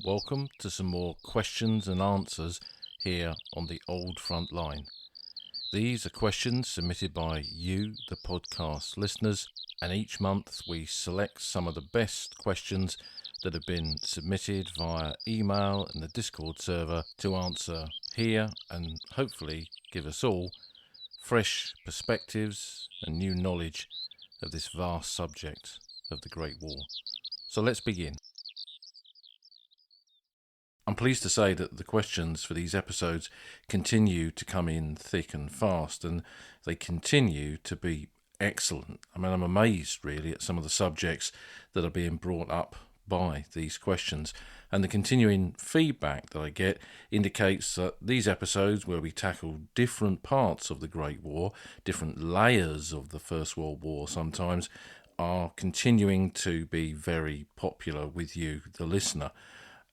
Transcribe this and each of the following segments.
welcome to some more questions and answers here on the Old Front Line. These are questions submitted by you, the podcast listeners, and each month we select some of the best questions that have been submitted via email and the Discord server to answer here and hopefully give us all fresh perspectives and new knowledge of this vast subject of the Great War. So let's begin. I'm pleased to say that the questions for these episodes continue to come in thick and fast, and they continue to be excellent. I mean, I'm amazed really at some of the subjects that are being brought up by these questions, and the continuing feedback that I get indicates that these episodes, where we tackle different parts of the Great War, different layers of the First World War sometimes, are continuing to be very popular with you, the listener.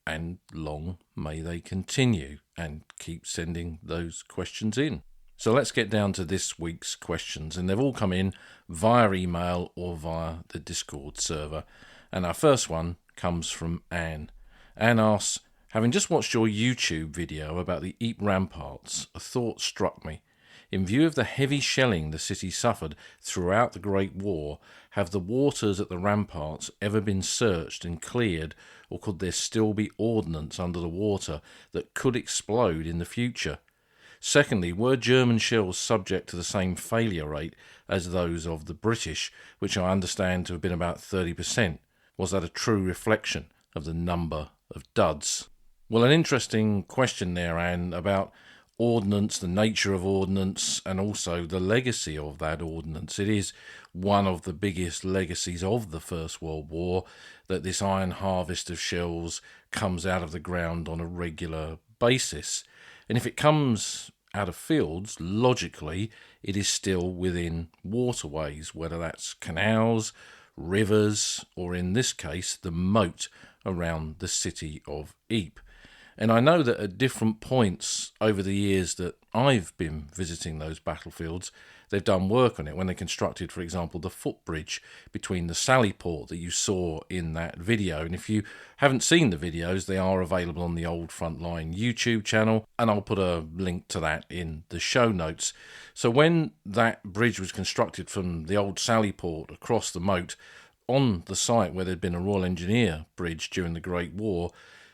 And long may they continue, and keep sending those questions in. So let's get down to this week's questions, and they've all come in via email or via the Discord server. And our first one comes from Anne. Anne asks, having just watched your YouTube video about the Ypres Ramparts, a thought struck me. In view of the heavy shelling the city suffered throughout the Great War, have the waters at the ramparts ever been searched and cleared, or could there still be ordnance under the water that could explode in the future? Secondly, were German shells subject to the same failure rate as those of the British, which I understand to have been about 30%? Was that a true reflection of the number of duds? Well, an interesting question there, Anne, about ordnance, the nature of ordnance, and also the legacy of that ordnance. It is one of the biggest legacies of the First World War that this iron harvest of shells comes out of the ground on a regular basis. And if it comes out of fields, logically, it is still within waterways, whether that's canals, rivers, or in this case, the moat around the city of Ypres. And I know that at different points over the years that I've been visiting those battlefields, they've done work on it when they constructed, for example, the footbridge between the Sally Port that you saw in that video. And if you haven't seen the videos, they are available on the Old Front Line YouTube channel, and I'll put a link to that in the show notes. So when that bridge was constructed from the old Sally Port across the moat on the site where there'd been a Royal Engineer bridge during the Great War,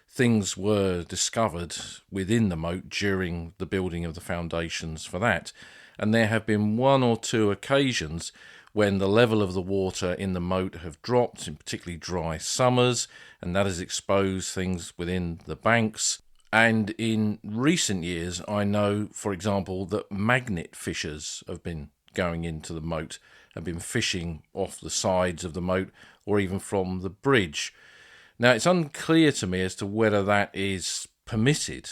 things were discovered within the moat during the building of the foundations for that. And there have been one or two occasions when the level of the water in the moat have dropped, in particularly dry summers, and that has exposed things within the banks. And in recent years, I know, for example, that magnet fishers have been going into the moat and been fishing off the sides of the moat or even from the bridge. Now, it's unclear to me as to whether that is permitted.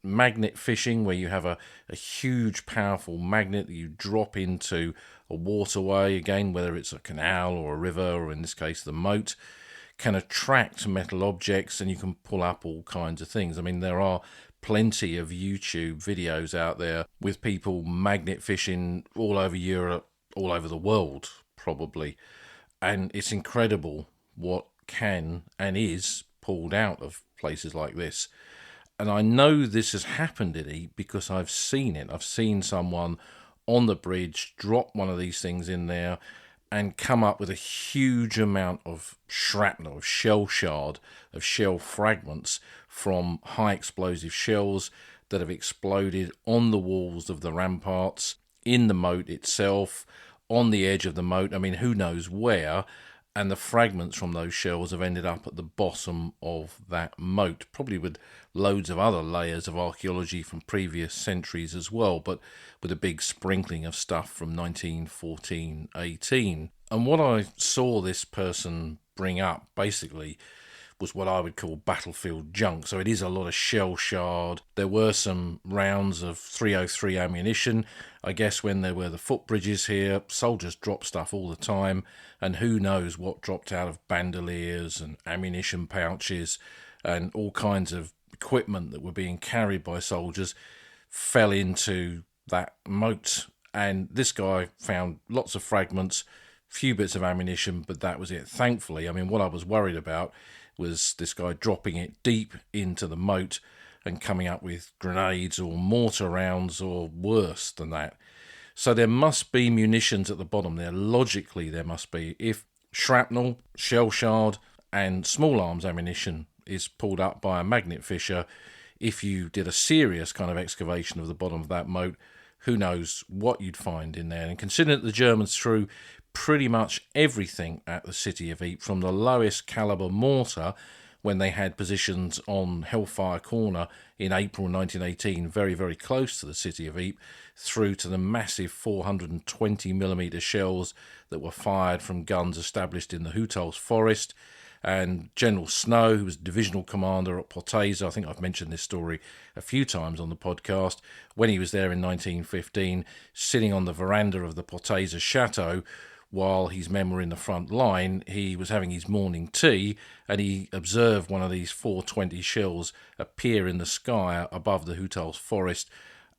Magnet fishing, where you have a huge, powerful magnet that you drop into a waterway, again, whether it's a canal or a river, or in this case, the moat, can attract metal objects and you can pull up all kinds of things. I mean, there are plenty of YouTube videos out there with people magnet fishing all over Europe, all over the world, probably. And it's incredible what can and is pulled out of places like this. And I know this has happened in Ypres because I've seen it. I've seen someone on the bridge drop one of these things in there and come up with a huge amount of shrapnel, of shell shard, of shell fragments from high explosive shells that have exploded on the walls of the ramparts, in the moat itself, on the edge of the moat. I mean, who knows where? And the fragments from those shells have ended up at the bottom of that moat, probably with loads of other layers of archaeology from previous centuries as well, but with a big sprinkling of stuff from 1914-18. And what I saw this person bring up, basically, was what I would call battlefield junk. So it is a lot of shell shard. There were some rounds of 303 ammunition. I guess when there were the footbridges here, soldiers dropped stuff all the time, and who knows what dropped out of bandoliers and ammunition pouches and all kinds of equipment that were being carried by soldiers fell into that moat. And this guy found lots of fragments, few bits of ammunition, but that was it. Thankfully, I mean, what I was worried about was this guy dropping it deep into the moat and coming up with grenades or mortar rounds or worse than that. So there must be munitions at the bottom there. Logically, there must be. If shrapnel, shell shard, and small arms ammunition is pulled up by a magnet fisher, if you did a serious kind of excavation of the bottom of that moat, who knows what you'd find in there. And considering that the Germans threw pretty much everything at the city of Ypres, from the lowest caliber mortar when they had positions on Hellfire Corner in April 1918, very, very close to the city of Ypres, through to the massive 420mm shells that were fired from guns established in the Houtals forest. And General Snow, who was divisional commander at Portrayal, I think I've mentioned this story a few times on the podcast, when he was there in 1915, sitting on the veranda of the Portrayal chateau, while his men were in the front line, he was having his morning tea, and he observed one of these 420 shells appear in the sky above the Houtals forest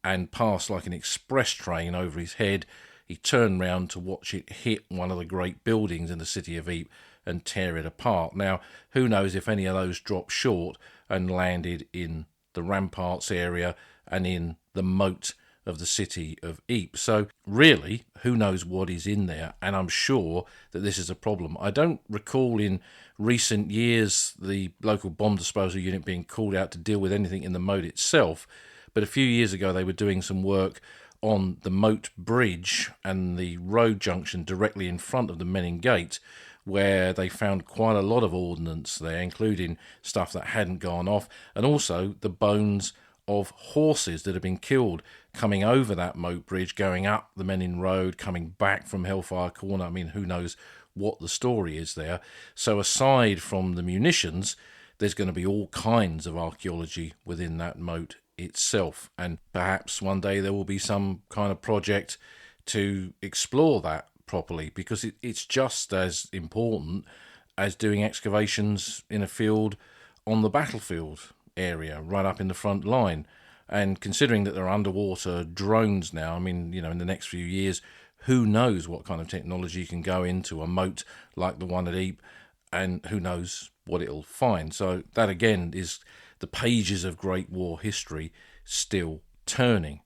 and pass like an express train over his head. He turned round to watch it hit one of the great buildings in the city of Ypres and tear it apart. Now, who knows if any of those dropped short and landed in the Ramparts area and in the moat of the city of Ypres. So really, who knows what is in there, and I'm sure that this is a problem. I don't recall in recent years the local bomb disposal unit being called out to deal with anything in the moat itself, but a few years ago they were doing some work on the moat bridge and the road junction directly in front of the Menin Gate, where they found quite a lot of ordnance there, including stuff that hadn't gone off, and also the bones of horses that had been killed coming over that moat bridge, going up the Menin Road, coming back from Hellfire Corner. I mean, who knows what the story is there. So aside from the munitions, there's going to be all kinds of archaeology within that moat itself. And perhaps one day there will be some kind of project to explore that properly, because it's just as important as doing excavations in a field on the battlefield area, right up in the front line. And considering that there are underwater drones now, I mean, in the next few years, who knows what kind of technology can go into a moat like the one at Ypres, and who knows what it'll find. So that again is the pages of Great War history still turning.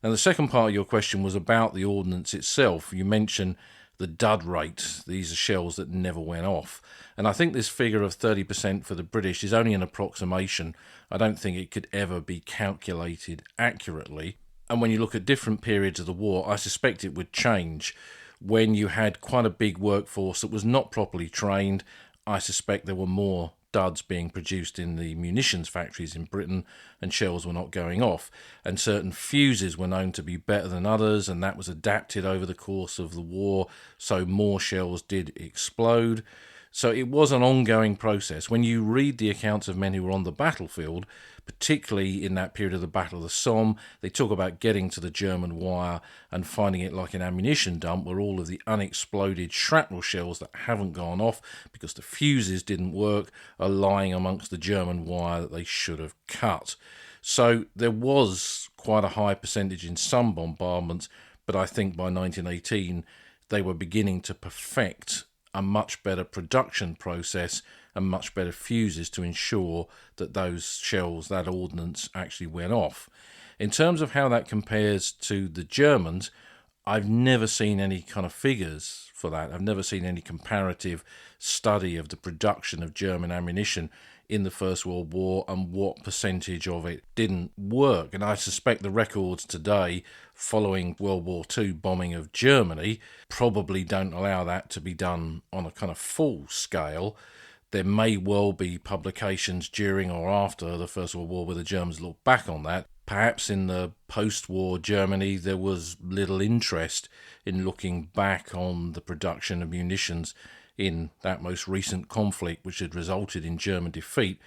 Now, the second part of your question was about the ordnance itself. You mentioned the dud rate. These are shells that never went off. And I think this figure of 30% for the British is only an approximation. I don't think it could ever be calculated accurately. And when you look at different periods of the war, I suspect it would change. When you had quite a big workforce that was not properly trained, I suspect there were more duds being produced in the munitions factories in Britain, and shells were not going off. And certain fuses were known to be better than others, and that was adapted over the course of the war, so more shells did explode. So it was an ongoing process. When you read the accounts of men who were on the battlefield, particularly in that period of the Battle of the Somme, they talk about getting to the German wire and finding it like an ammunition dump, where all of the unexploded shrapnel shells that haven't gone off because the fuses didn't work are lying amongst the German wire that they should have cut. So there was quite a high percentage in some bombardments, but I think by 1918 they were beginning to perfect a much better production process and much better fuses to ensure that those shells, that ordnance, actually went off. In terms of how that compares to the Germans, I've never seen any kind of figures for that. I've never seen any comparative study of the production of German ammunition in the First World War and what percentage of it didn't work. And I suspect the records today following World War II bombing of Germany probably don't allow that to be done on a kind of full scale. There may well be publications during or after the First World War where the Germans look back on that. Perhaps in the post-war Germany there was little interest in looking back on the production of munitions in that most recent conflict, which had resulted in German defeat,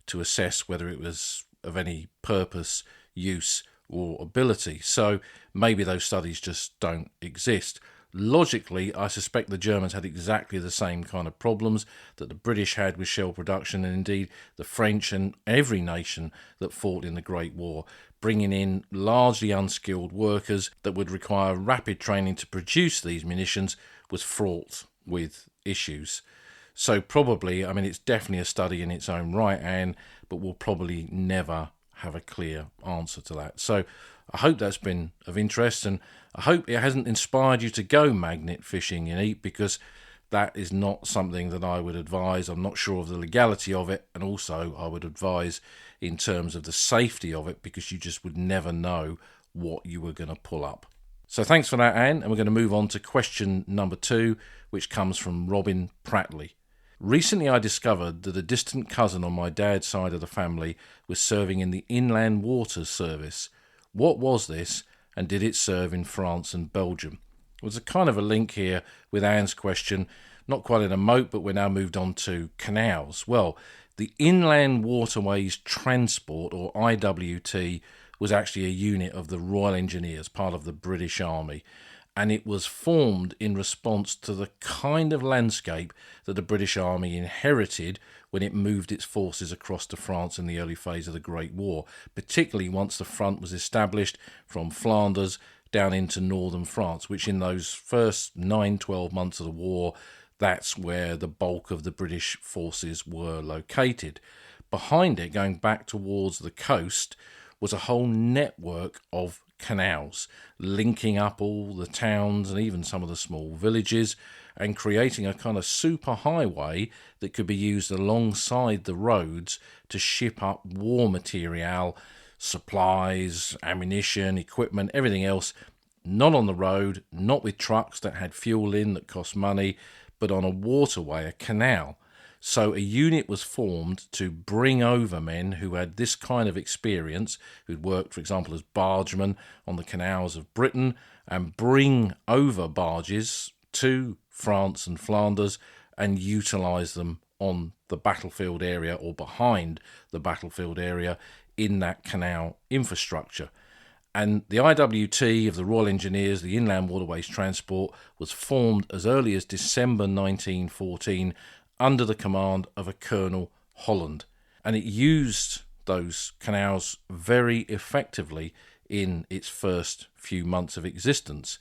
to assess whether it was of any purpose, use or ability. So maybe those studies just don't exist. Logically, I suspect the Germans had exactly the same kind of problems that the British had with shell production, and indeed the French and every nation that fought in the Great War. Bringing in largely unskilled workers that would require rapid training to produce these munitions was fraught with issues. So probably, I mean, it's definitely a study in its own right, Anne, but we'll probably never have a clear answer to that. So I hope that's been of interest, and I hope it hasn't inspired you to go magnet fishing in Ypres, because that is not something that I would advise. I'm not sure of the legality of it, and also I would advise in terms of the safety of it, because you just would never know what you were going to pull up. So thanks for that, Anne, and we're going to move on to question number 2, which comes from Robin Pratley. Recently I discovered that a distant cousin on my dad's side of the family was serving in the Inland Waterways Service. What was this, and did it serve in France and Belgium? There's a kind of a link here with Anne's question, not quite in a moat, but we're now moved on to canals. Well, the Inland Waterways Transport, or IWT, was actually a unit of the Royal Engineers, part of the British Army, and it was formed in response to the kind of landscape that the British Army inherited when it moved its forces across to France in the early phase of the Great War, particularly once the front was established from Flanders down into northern France, which in those first 9-12 months of the war, that's where the bulk of the British forces were located. Behind it, going back towards the coast, was a whole network of canals linking up all the towns and even some of the small villages, and creating a kind of super highway that could be used alongside the roads to ship up war material, supplies, ammunition, equipment, everything else, not on the road, not with trucks that had fuel in that cost money, but on a waterway, a canal. So a unit was formed to bring over men who had this kind of experience, who'd worked, for example, as bargemen on the canals of Britain, and bring over barges to France and Flanders and utilise them on the battlefield area or behind the battlefield area in that canal infrastructure. And the IWT of the Royal Engineers, the Inland Waterways Transport, was formed as early as December 1914 under the command of a Colonel Holland. And it used those canals very effectively in its first few months of existence.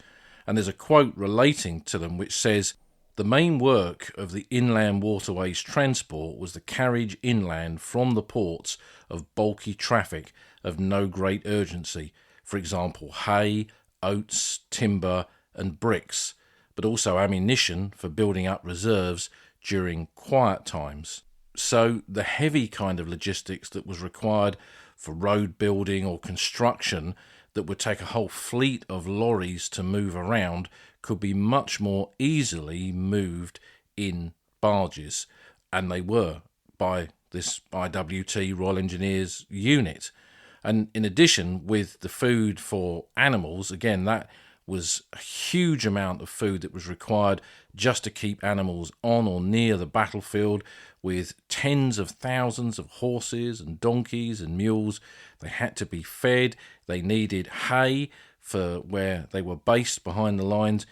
And there's a quote relating to them which says, "The main work of the Inland Waterways Transport was the carriage inland from the ports of bulky traffic of no great urgency, for example, hay, oats, timber and bricks, but also ammunition for building up reserves during quiet times." So the heavy kind of logistics that was required for road building or construction that would take a whole fleet of lorries to move around could be much more easily moved in barges, and they were by this IWT Royal Engineers unit. And in addition, with the food for animals, again, that was a huge amount of food that was required just to keep animals on or near the battlefield, with tens of thousands of horses and donkeys and mules. They had to be fed. They needed hay for where they were based behind the lines.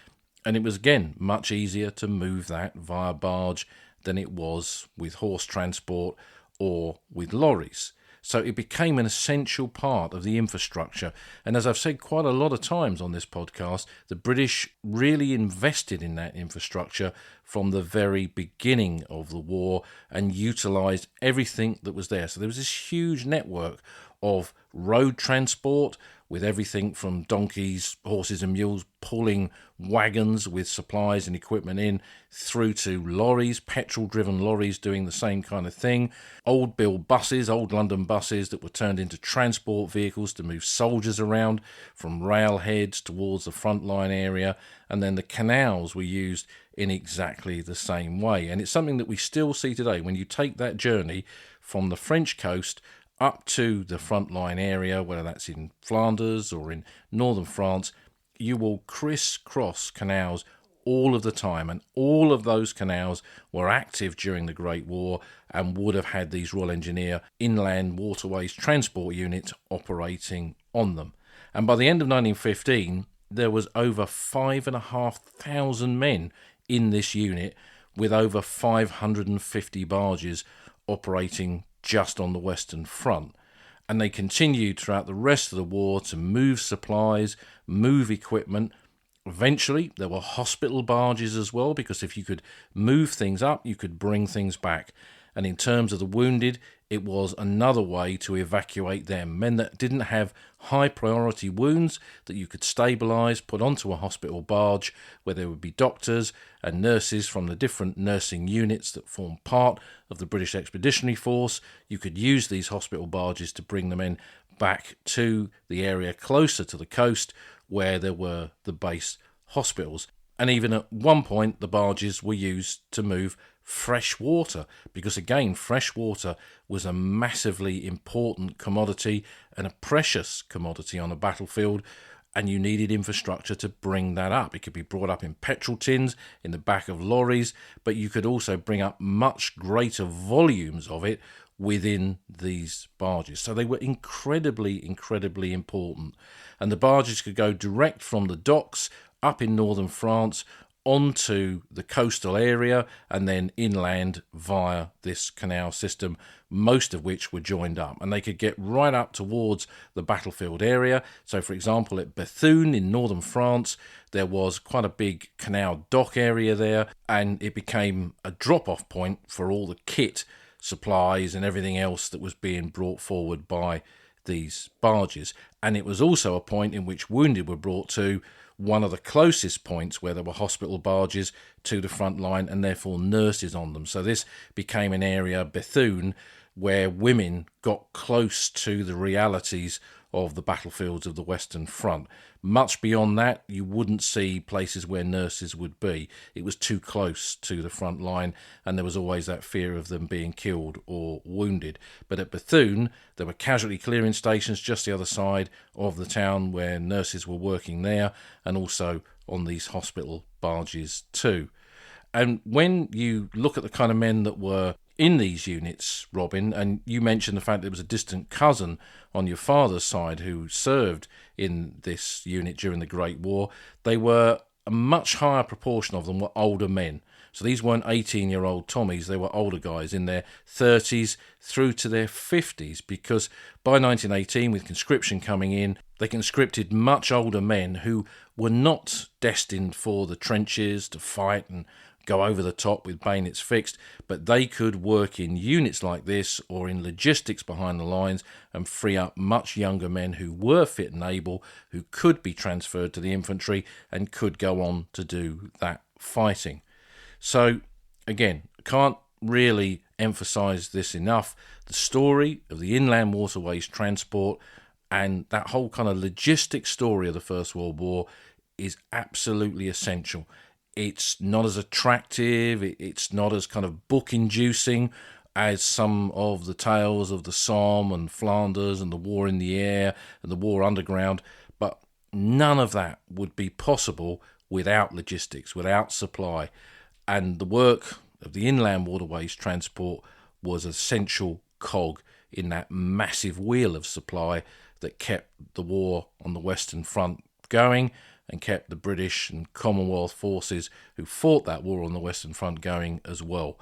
And it was, again, much easier to move that via barge than it was with horse transport or with lorries. So it became an essential part of the infrastructure. And as I've said quite a lot of times on this podcast, the British really invested in that infrastructure from the very beginning of the war and utilised everything that was there. So there was this huge network of road transport with everything from donkeys, horses and mules pulling wagons with supplies and equipment in, through to lorries, petrol-driven lorries doing the same kind of thing, old Bill buses, old London buses that were turned into transport vehicles to move soldiers around from railheads towards the frontline area, and then the canals were used in exactly the same way. And it's something that we still see today. When you take that journey from the French coast up to the frontline area, whether that's in Flanders or in northern France, you will crisscross canals all of the time, and all of those canals were active during the Great War and would have had these Royal Engineer Inland Waterways Transport units operating on them. And by the end of 1915, there was over 5,500 men in this unit, with over 550 barges operating just on the Western Front. And they continued throughout the rest of the war to move supplies, move equipment, Eventually, there were hospital barges as well, because if you could move things up, you could bring things back. And in terms of the wounded, it was another way to evacuate them. Men that didn't have high priority wounds that you could stabilise, put onto a hospital barge where there would be doctors and nurses from the different nursing units that form part of the British Expeditionary Force. You could use these hospital barges to bring the men back to the area closer to the coast where there were the base hospitals. And even at one point, the barges were used to move fresh water, because again, fresh water was a massively important commodity and a precious commodity on a battlefield, and you needed infrastructure to bring that up. It could be brought up in petrol tins in the back of lorries, but you could also bring up much greater volumes of it within these barges. So they were incredibly important. And the barges could go direct from the docks up in northern France onto the coastal area and then inland via this canal system, most of which were joined up. And they could get right up towards the battlefield area. So, for example, at Bethune in northern France, there was quite a big canal dock area there, and it became a drop-off point for all the kit, supplies and everything else that was being brought forward by these barges. And it was also a point in which wounded were brought to, one of the closest points where there were hospital barges to the front line and therefore nurses on them. So this became an area, Bethune, where women got close to the realities of the battlefields of the Western Front. Much beyond that, you wouldn't see places where nurses would be. It was too close to the front line, and there was always that fear of them being killed or wounded. But at Bethune, there were casualty clearing stations just the other side of the town where nurses were working there, and also on these hospital barges too. And when you look at the kind of men that were in these units, Robin, and you mentioned the fact there was a distant cousin on your father's side who served in this unit during the Great War, they were a much higher proportion of them were older men. So these weren't 18-year-old Tommies, they were older guys in their 30s through to their 50s, because by 1918, with conscription coming in, they conscripted much older men who were not destined for the trenches to fight and go over the top with bayonets fixed, but they could work in units like this or in logistics behind the lines and free up much younger men who were fit and able, who could be transferred to the infantry and could go on to do that fighting. So, again, can't really emphasise this enough. The story of the Inland Waterways Transport and that whole kind of logistic story of the First World War is absolutely essential. It's not as attractive, it's not as kind of book-inducing as some of the tales of the Somme and Flanders and the war in the air and the war underground, but none of that would be possible without logistics, without supply. And the work of the Inland Waterways Transport was an essential cog in that massive wheel of supply that kept the war on the Western Front going and kept the British and Commonwealth forces who fought that war on the Western Front going as well.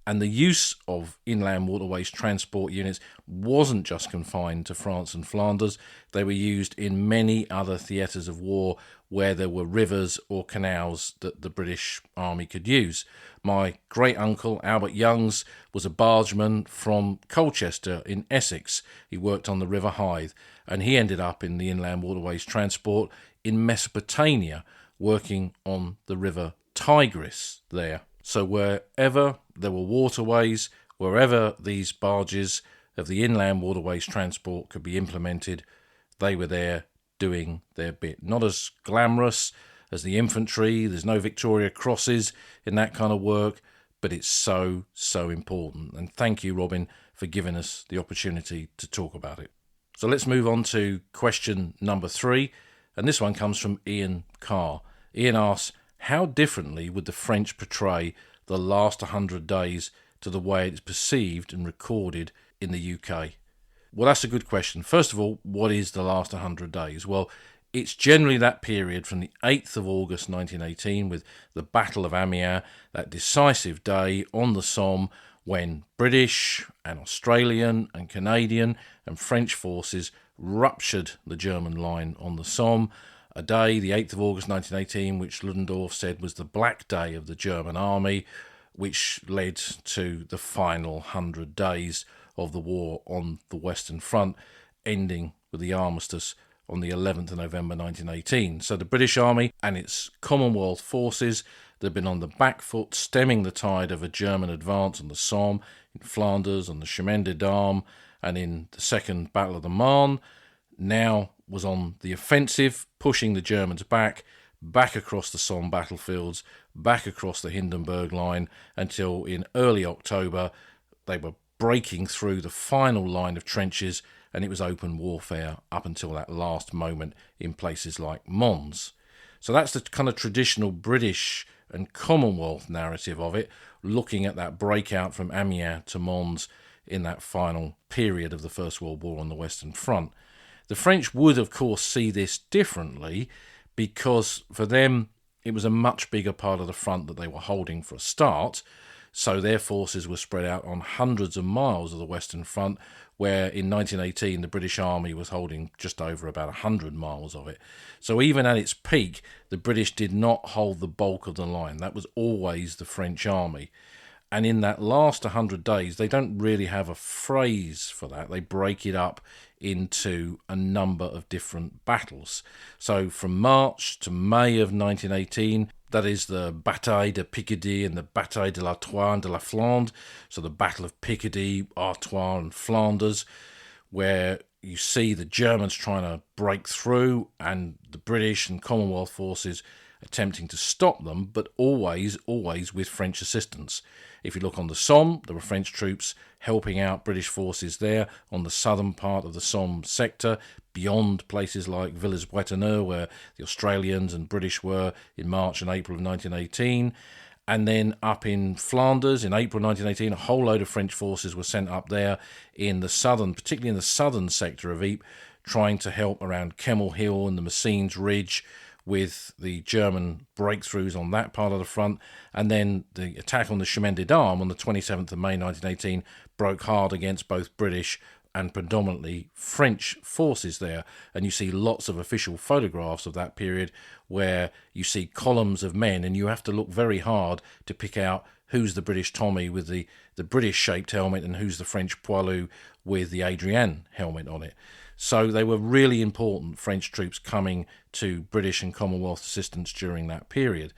And the use of Inland Waterways Transport units wasn't just confined to France and Flanders. They were used in many other theatres of war where there were rivers or canals that the British Army could use. My great-uncle, Albert Youngs, was a bargeman from Colchester in Essex. He worked on the River Hythe, and he ended up in the Inland Waterways Transport in Mesopotamia, working on the River Tigris there. So wherever there were waterways, wherever these barges of the Inland Waterways Transport could be implemented, they were there doing their bit. Not as glamorous as the infantry, there's no Victoria Crosses in that kind of work, but it's so important. And thank you, Robin, for giving us the opportunity to talk about it. So let's move on to question number 3, and this one comes from Ian Carr. Ian asks, how differently would the French portray the last 100 days to the way it's perceived and recorded in the UK? Well, that's a good question. First of all, what is the last 100 days? Well, it's generally that period from the 8th of August 1918 with the Battle of Amiens, that decisive day on the Somme when British and Australian and Canadian and French forces ruptured the German line on the Somme, a day, the 8th of August 1918, which Ludendorff said was the Black Day of the German army, which led to the final 100 days of the war on the Western Front, ending with the armistice on the 11th of November 1918. So the British Army and its Commonwealth forces that had been on the back foot, stemming the tide of a German advance on the Somme, in Flanders, on the Chemin des Dames, and in the Second Battle of the Marne, now was on the offensive, pushing the Germans back across the Somme battlefields, back across the Hindenburg line, until in early October they were breaking through the final line of trenches, and it was open warfare up until that last moment in places like Mons. So that's the kind of traditional British and Commonwealth narrative of it, looking at that breakout from Amiens to Mons in that final period of the First World War on the Western Front. The French would, of course, see this differently, because for them it was a much bigger part of the front that they were holding for a start. So their forces were spread out on hundreds of miles of the Western Front, where in 1918 the British Army was holding just over about 100 miles of it. So even at its peak, the British did not hold the bulk of the line. That was always the French Army. And in that last 100 days, they don't really have a phrase for that. They break it up into a number of different battles. So from March to May of 1918, that is the Bataille de Picardy and the Bataille de l'Artois and de la Flandre, so the Battle of Picardy, Artois and Flanders, where you see the Germans trying to break through and the British and Commonwealth forces attempting to stop them, but always with French assistance. If you look on the Somme, there were French troops helping out British forces there on the southern part of the Somme sector, beyond places like Villers-Bretonneux, where the Australians and British were in March and April of 1918. And then up in Flanders in April 1918, a whole load of French forces were sent up there in the southern, particularly in the southern sector of Ypres, trying to help around Kemmel Hill and the Messines Ridge with the German breakthroughs on that part of the front. And then the attack on the Chemin des Dames on the 27th of May 1918 broke hard against both British and predominantly French forces there. And you see lots of official photographs of that period where you see columns of men, and you have to look very hard to pick out who's the British Tommy with the British-shaped helmet and who's the French poilu with the Adrienne helmet on it. So they were really important French troops coming to British and Commonwealth assistance during that period.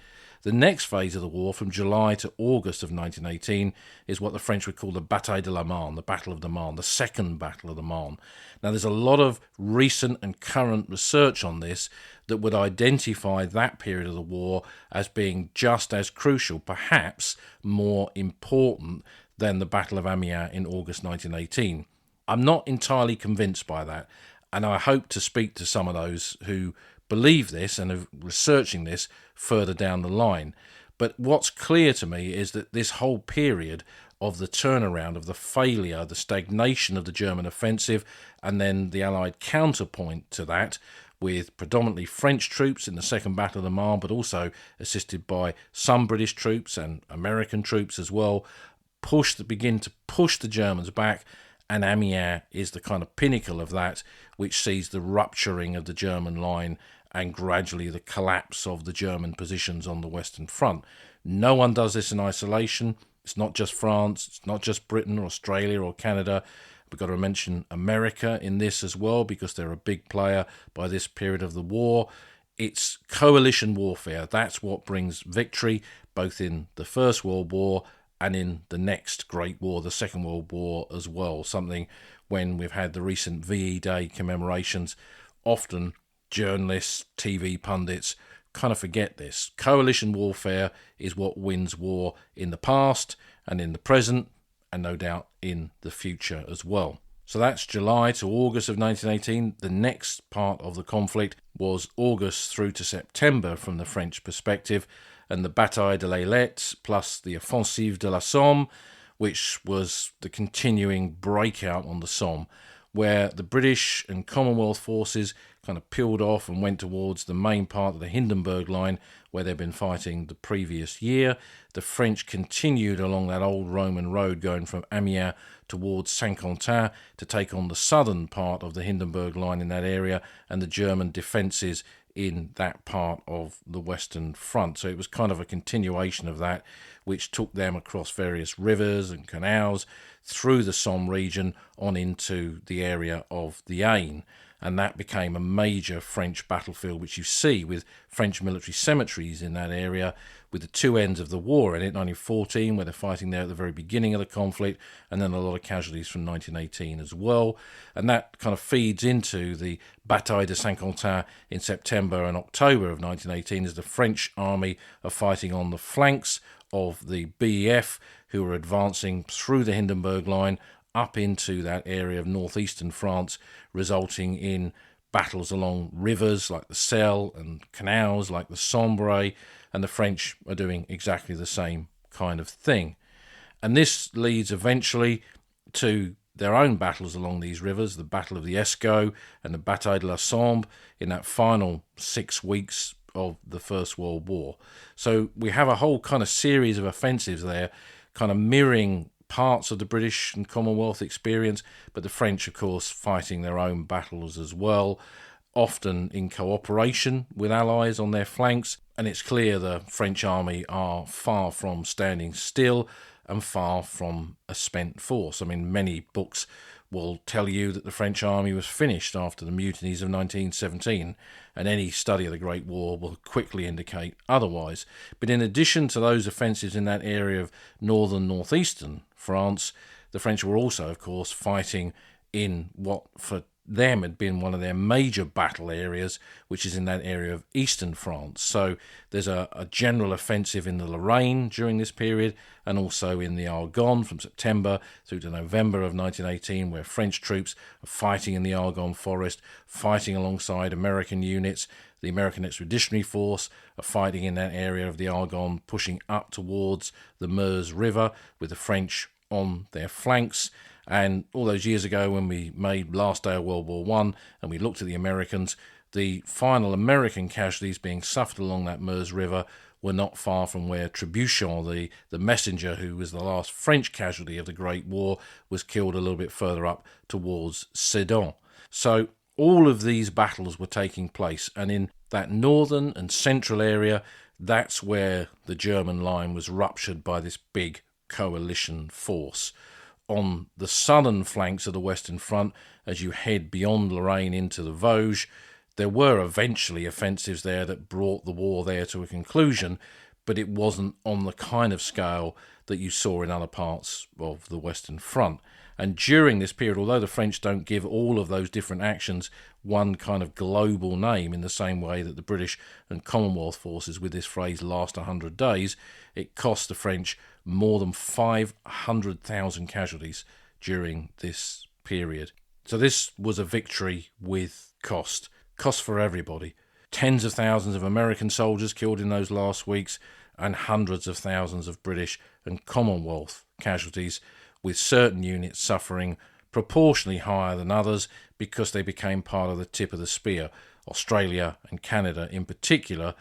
The next phase of the war, from July to August of 1918, is what the French would call the Bataille de la Marne, the Battle of the Marne, the Second Battle of the Marne. Now, there's a lot of recent and current research on this that would identify that period of the war as being just as crucial, perhaps more important than the Battle of Amiens in August 1918. I'm not entirely convinced by that, and I hope to speak to some of those who believe this and are researching this further down the line. But what's clear to me is that this whole period of the turnaround, of the failure, the stagnation of the German offensive, and then the Allied counterpoint to that, with predominantly French troops in the Second Battle of the Marne, but also assisted by some British troops and American troops as well, begin to push the Germans back. And Amiens is the kind of pinnacle of that, which sees the rupturing of the German line and gradually the collapse of the German positions on the Western Front. No one does this in isolation. It's not just France, it's not just Britain or Australia or Canada. We've got to mention America in this as well, because they're a big player by this period of the war. It's coalition warfare. That's what brings victory, both in the First World War and in the next Great War, the Second World War as well. Something, when we've had the recent VE Day commemorations, often journalists, TV pundits kind of forget this. Coalition warfare is what wins war in the past and in the present, and no doubt in the future as well. So that's July to August of 1918. The next part of the conflict was August through to September from the French perspective, and the Bataille de l'Ailette plus the Offensive de la Somme, which was the continuing breakout on the Somme, where the British and Commonwealth forces kind of peeled off and went towards the main part of the Hindenburg line, where they'd been fighting the previous year. The French continued along that old Roman road going from Amiens towards Saint-Quentin to take on the southern part of the Hindenburg line in that area, and the German defences in that part of the Western Front. So it was kind of a continuation of that, which took them across various rivers and canals through the Somme region on into the area of the Aisne. And that became a major French battlefield, which you see with French military cemeteries in that area, with the two ends of the war in it, 1914, where they're fighting there at the very beginning of the conflict, and then a lot of casualties from 1918 as well. And that kind of feeds into the Bataille de Saint-Quentin in September and October of 1918, as the French army are fighting on the flanks of the BEF, who are advancing through the Hindenburg Line up into that area of northeastern France, resulting in battles along rivers like the Selle and canals like the Sambre, and the French are doing exactly the same kind of thing. And this leads eventually to their own battles along these rivers, the Battle of the Escaut and the Bataille de la Sambre, in that final 6 weeks of the First World War. So we have a whole kind of series of offensives there, kind of mirroring parts of the British and Commonwealth experience, but the French, of course, fighting their own battles as well, often in cooperation with allies on their flanks. And it's clear the French army are far from standing still and far from a spent force. I mean, many books will tell you that the French army was finished after the mutinies of 1917, and any study of the Great War will quickly indicate otherwise. But in addition to those offensives in that area of northeastern France, the French were also, of course, fighting in what for them had been one of their major battle areas, which is in that area of eastern France. So there's a general offensive in the Lorraine during this period, and also in the Argonne from September through to November of 1918, where French troops are fighting in the Argonne forest, fighting alongside American units. The American Expeditionary Force are fighting in that area of the Argonne, pushing up towards the Meuse River, with the French on their flanks. And all those years ago, when we made Last Day of World War I and we looked at the Americans, the final American casualties being suffered along that Meuse River were not far from where Trébouchon, the messenger who was the last French casualty of the Great War, was killed a little bit further up towards Sedan. So all of these battles were taking place, and in that northern and central area, that's where the German line was ruptured by this big coalition force. On the southern flanks of the Western Front, as you head beyond Lorraine into the Vosges, there were eventually offensives there that brought the war there to a conclusion, but it wasn't on the kind of scale that you saw in other parts of the Western Front. And during this period, although the French don't give all of those different actions one kind of global name in the same way that the British and Commonwealth forces with this phrase last 100 days, it cost the French more than 500,000 casualties during this period. So this was a victory with cost for everybody. Tens of thousands of American soldiers killed in those last weeks, and hundreds of thousands of British and Commonwealth casualties, with certain units suffering proportionally higher than others because they became part of the tip of the spear. Australia and Canada in particular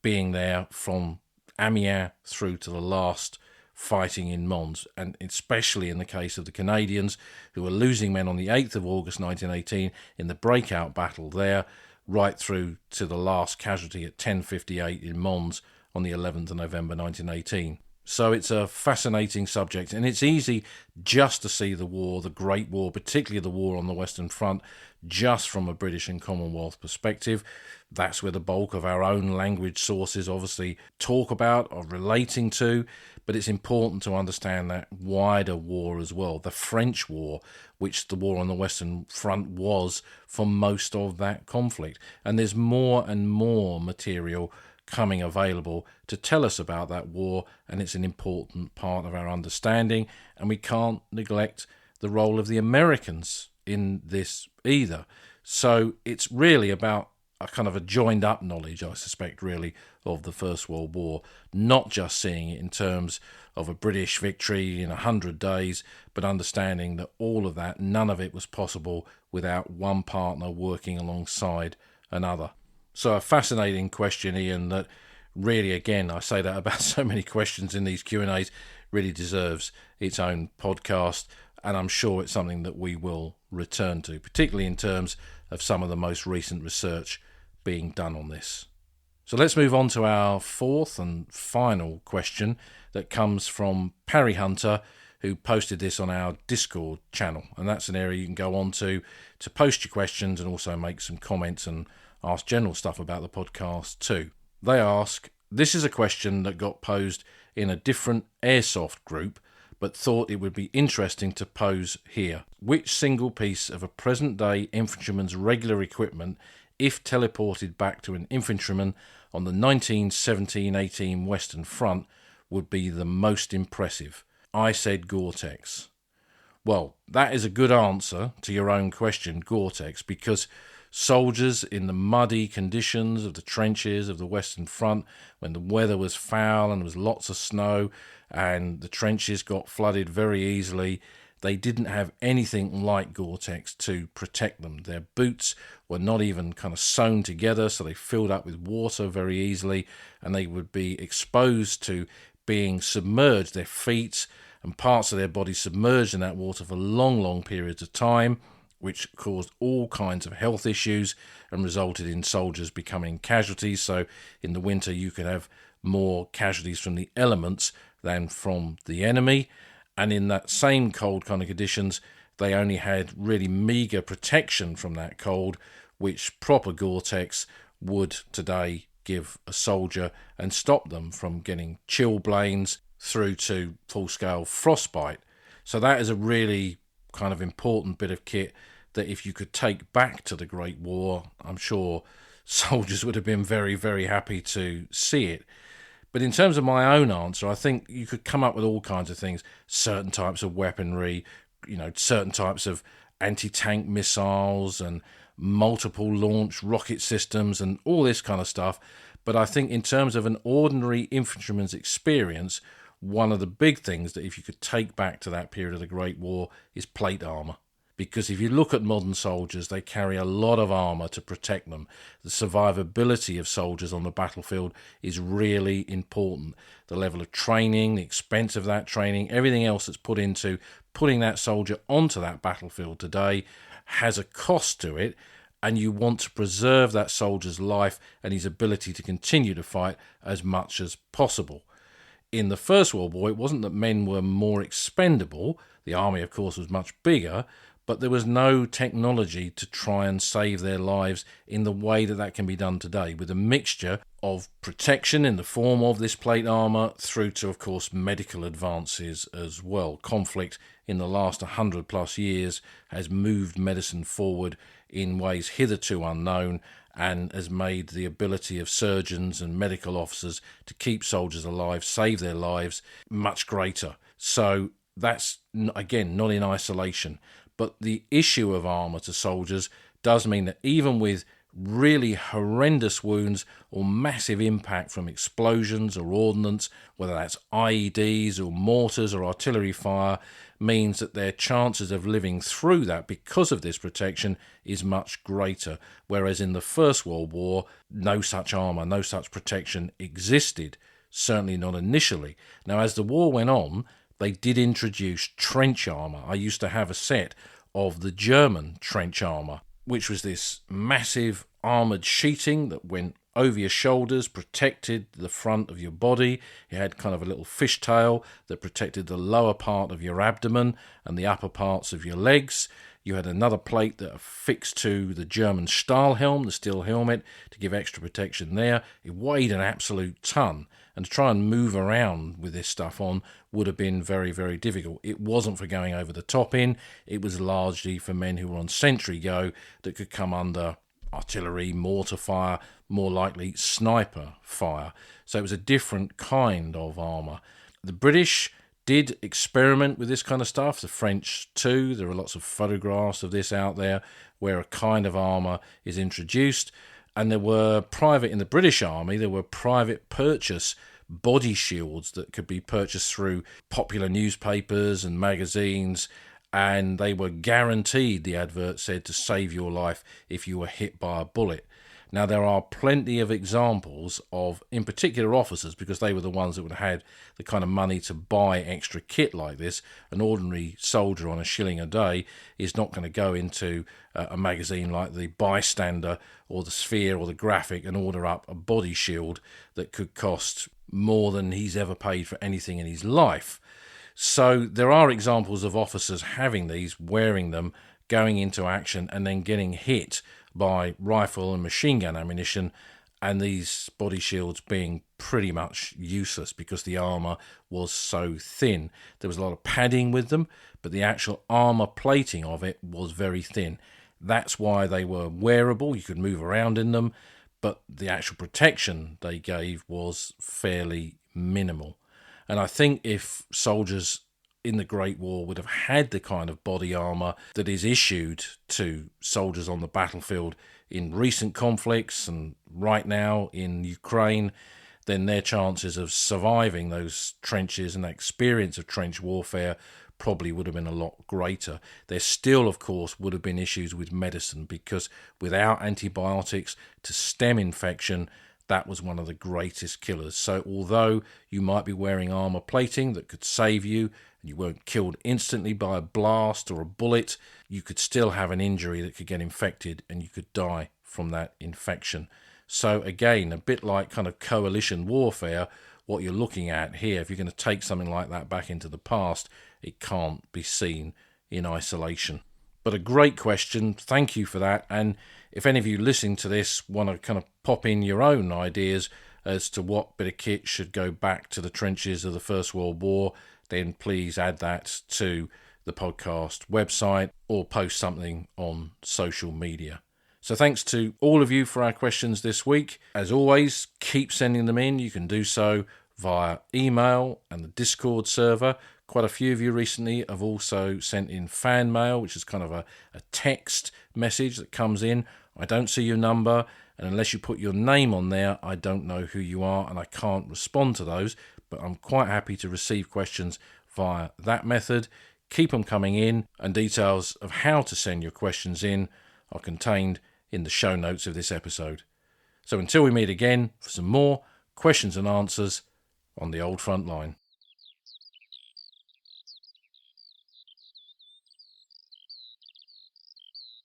being there from Amiens through to the last fighting in Mons, and especially in the case of the Canadians, who were losing men on the 8th of August 1918 in the breakout battle there, right through to the last casualty at 10:58 in Mons on the 11th of November 1918. So it's a fascinating subject, and it's easy just to see the war, the Great War, particularly the war on the Western Front, just from a British and Commonwealth perspective. That's where the bulk of our own language sources obviously talk about or relating to, but it's important to understand that wider war as well, the French War, which the war on the Western Front was for most of that conflict. And there's more and more material coming available to tell us about that war, and it's an important part of our understanding, and we can't neglect the role of the Americans in this either. So it's really about a kind of a joined up knowledge, I suspect, really, of the First World War, not just seeing it in terms of a British victory in 100 days, but understanding that all of that, none of it was possible without one partner working alongside another. So a fascinating question, Ian, that really, again, I say that about so many questions in these Q&As, really deserves its own podcast, and I'm sure it's something that we will return to, particularly in terms of some of the most recent research being done on this. So let's move on to our fourth and final question that comes from Parry Hunter, who posted this on our Discord channel. And that's an area you can go on to post your questions and also make some comments and ask general stuff about the podcast too. They ask, this is a question that got posed in a different airsoft group, but thought it would be interesting to pose here. Which single piece of a present-day infantryman's regular equipment, if teleported back to an infantryman on the 1917-18 Western Front, would be the most impressive? I said Gore-Tex. Well, that is a good answer to your own question, Gore-Tex, because soldiers in the muddy conditions of the trenches of the Western Front, when the weather was foul and there was lots of snow and the trenches got flooded very easily, they didn't have anything like Gore-Tex to protect them. Their boots were not even kind of sewn together, so they filled up with water very easily, and they would be exposed to being submerged, their feet and parts of their body submerged in that water for long, long periods of time, which caused all kinds of health issues and resulted in soldiers becoming casualties. So in the winter you could have more casualties from the elements than from the enemy. And in that same cold kind of conditions, they only had really meagre protection from that cold, which proper Gore-Tex would today give a soldier and stop them from getting chilblains through to full-scale frostbite. So that is a really kind of important bit of kit that if you could take back to the Great War, I'm sure soldiers would have been very, very happy to see it. But in terms of my own answer, I think you could come up with all kinds of things, certain types of weaponry, certain types of anti-tank missiles and multiple launch rocket systems and all this kind of stuff. But I think in terms of an ordinary infantryman's experience, one of the big things that if you could take back to that period of the Great War is plate armour. Because if you look at modern soldiers, they carry a lot of armour to protect them. The survivability of soldiers on the battlefield is really important. The level of training, the expense of that training, everything else that's put into putting that soldier onto that battlefield today has a cost to it, and you want to preserve that soldier's life and his ability to continue to fight as much as possible. In the First World War, it wasn't that men were more expendable. The army, of course, was much bigger, but there was no technology to try and save their lives in the way that can be done today, with a mixture of protection in the form of this plate armour through to, of course, medical advances as well. Conflict in the last 100 plus years has moved medicine forward in ways hitherto unknown and has made the ability of surgeons and medical officers to keep soldiers alive, save their lives, much greater. So that's, again, not in isolation. But the issue of armour to soldiers does mean that even with really horrendous wounds or massive impact from explosions or ordnance, whether that's IEDs or mortars or artillery fire, means that their chances of living through that because of this protection is much greater. Whereas in the First World War, no such armour, no such protection existed, certainly not initially. Now, as the war went on, they did introduce trench armour. I used to have a set of the German trench armour, which was this massive armoured sheeting that went over your shoulders, protected the front of your body. It had kind of a little fishtail that protected the lower part of your abdomen and the upper parts of your legs. You had another plate that affixed to the German Stahlhelm, the steel helmet, to give extra protection there. It weighed an absolute ton, and to try and move around with this stuff on would have been very, very difficult. It wasn't for going over the top in. It was largely for men who were on sentry go that could come under artillery, mortar fire, more likely sniper fire. So it was a different kind of armour. The British did experiment with this kind of stuff, the French too. There are lots of photographs of this out there where a kind of armour is introduced, and there were in the British Army, there were private purchase body shields that could be purchased through popular newspapers and magazines, and they were guaranteed, the advert said, to save your life if you were hit by a bullet. Now, there are plenty of examples of, in particular, officers, because they were the ones that would have had the kind of money to buy extra kit like this. An ordinary soldier on £1 a day is not going to go into a magazine like the Bystander or the Sphere or the Graphic and order up a body shield that could cost more than he's ever paid for anything in his life. So there are examples of officers having these, wearing them, going into action and then getting hit by rifle and machine gun ammunition, and these body shields being pretty much useless because the armour was so thin. There was a lot of padding with them, but the actual armour plating of it was very thin. That's why they were wearable. You could move around in them, but the actual protection they gave was fairly minimal. And I think if soldiers in the Great War would have had the kind of body armour that is issued to soldiers on the battlefield in recent conflicts and right now in Ukraine, then their chances of surviving those trenches and that experience of trench warfare probably would have been a lot greater. There still, of course, would have been issues with medicine, because without antibiotics to stem infection, that was one of the greatest killers. So although you might be wearing armour plating that could save you, and you weren't killed instantly by a blast or a bullet, you could still have an injury that could get infected and you could die from that infection. So again, a bit like kind of coalition warfare, what you're looking at here, if you're going to take something like that back into the past, it can't be seen in isolation. But a great question, thank you for that. And if any of you listening to this want to kind of pop in your own ideas as to what bit of kit should go back to the trenches of the First World War, then please add that to the podcast website or post something on social media. So thanks to all of you for our questions this week. As always, keep sending them in. You can do so via email and the Discord server. Quite a few of you recently have also sent in fan mail, which is kind of a text message that comes in. I don't see your number, and unless you put your name on there, I don't know who you are, and I can't respond to those. But I'm quite happy to receive questions via that method. Keep them coming in, and details of how to send your questions in are contained in the show notes of this episode. So until we meet again for some more questions and answers on the Old Front Line.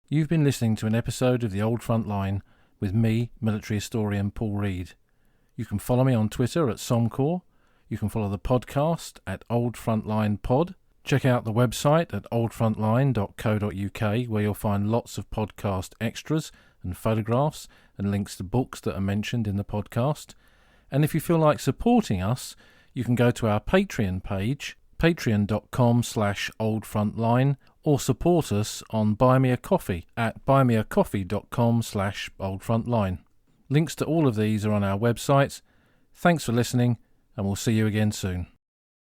You've been listening to an episode of the Old Front Line with me, military historian Paul Reed. You can follow me on Twitter at Somcor. You can follow the podcast at Old Frontline Pod. Check out the website at oldfrontline.co.uk, where you'll find lots of podcast extras and photographs and links to books that are mentioned in the podcast. And if you feel like supporting us, you can go to our Patreon page, patreon.com/oldfrontline, or support us on Buy Me a Coffee at buymeacoffee.com/oldfrontline. Links to all of these are on our website. Thanks for listening, and we'll see you again soon.